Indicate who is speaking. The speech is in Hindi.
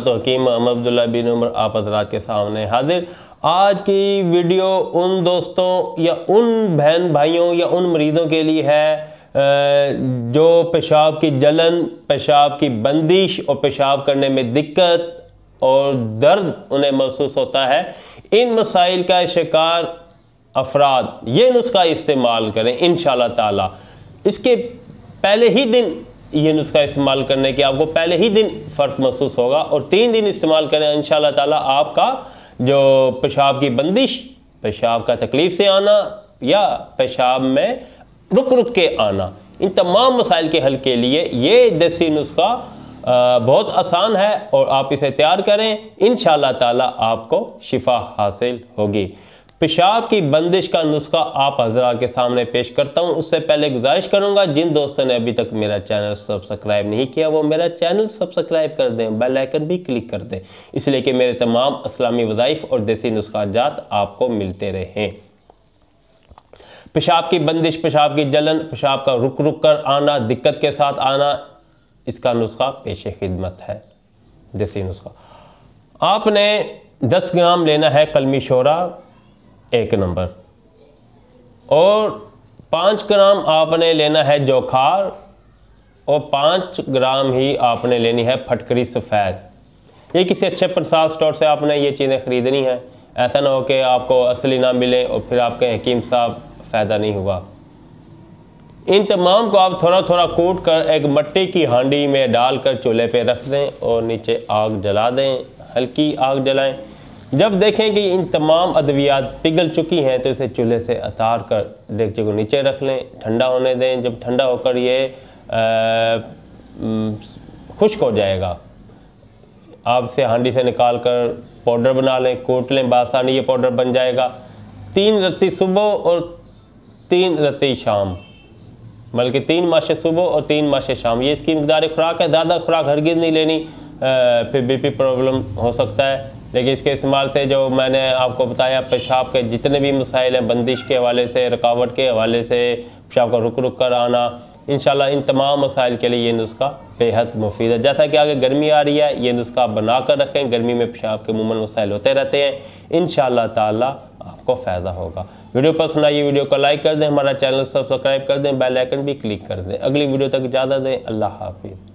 Speaker 1: तो हकीम मोहम्मद अब्दुल्ला बिन उमर आप हज़रात के सामने हाजिर। आज की वीडियो उन दोस्तों या उन बहन भाइयों या उन मरीज़ों के लिए है जो पेशाब की जलन, पेशाब की बंदिश और पेशाब करने में दिक्कत और दर्द उन्हें महसूस होता है। इन मसाइल का शिकार अफराद ये नुस्खा इस्तेमाल करें इंशाअल्लाह ताला। इसके पहले ही दिन ये नुस्खा इस्तेमाल करने के आपको पहले ही दिन फ़र्क महसूस होगा और 3 दिन इस्तेमाल करें इंशाअल्लाह ताला। आपका जो पेशाब की बंदिश, पेशाब का तकलीफ़ से आना या पेशाब में रुक रुक के आना, इन तमाम मसाइल के हल के लिए ये देसी नुस्खा बहुत आसान है और आप इसे तैयार करें, इंशाअल्लाह ताला आपको शिफा हासिल होगी। पेशाब की बंदिश का नुस्खा आप हज़रात के सामने पेश करता हूँ। उससे पहले गुजारिश करूँगा जिन दोस्तों ने अभी तक मेरा चैनल सब्सक्राइब नहीं किया वो मेरा चैनल सब्सक्राइब कर दें, बेल आइकन भी क्लिक कर दें, इसलिए कि मेरे तमाम इस्लामी वज़ाइफ और देसी नुस्खाजात आपको मिलते रहें। पेशाब की बंदिश, पेशाब की जलन, पेशाब का रुक रुक कर आना, दिक्कत के साथ आना, इसका नुस्खा पेश खिदमत है। देसी नुस्खा आपने 10 ग्राम लेना है कलमी शोरा 1 नंबर, और 5 ग्राम आपने लेना है जोखार, और 5 ग्राम ही आपने लेनी है फटकरी सफ़ेद। ये किसी अच्छे प्रसाद स्टोर से आपने ये चीज़ें ख़रीदनी है, ऐसा ना हो कि आपको असली ना मिले और फिर आपके हकीम साहब फ़ायदा नहीं हुआ। इन तमाम को आप थोड़ा थोड़ा कूट कर एक मिट्टी की हांडी में डालकर चूल्हे पे रख दें और नीचे आग जला दें, हल्की आग जलाएं। जब देखें कि इन तमाम अद्वियात पिघल चुकी हैं तो इसे चूल्हे से उतार कर डेगचे को नीचे रख लें, ठंडा होने दें। जब ठंडा होकर ये खुश्क हो जाएगा, आप इसे हांडी से निकाल कर पाउडर बना लें, कूट लें, बासानी ये पाउडर बन जाएगा। 3 रत्ती सुबह और 3 रत्ती शाम, बल्कि 3 माशे सुबह और 3 माशे शाम, ये इसकी मकदार खुराक है। ज़्यादा खुराक हरगिज़ नहीं लेनी, फिर बीपी प्रॉब्लम हो सकता है। लेकिन इसके इस्तेमाल से जो मैंने आपको बताया, पेशाब के जितने भी मसाइल हैं, बंदिश के हवाले से, रुकावट के हवाले से, पेशाब का रुक रुक कर आना, इंशाल्लाह इन तमाम मसाइल के लिए ये नुस्खा बेहद मुफीद है। जैसा कि आगे गर्मी आ रही है, ये नुस्खा बना कर रखें, गर्मी में पेशाब के मुमूमन मसाइल होते रहते हैं, इंशाअल्लाह ताला आपको फ़ायदा होगा। वीडियो पसंद आई वीडियो को लाइक कर दें, हमारा चैनल सब्सक्राइब कर दें, बेल आइकन भी क्लिक कर दें। अगली वीडियो तक इजाज़त दें, अल्लाह हाफिज़।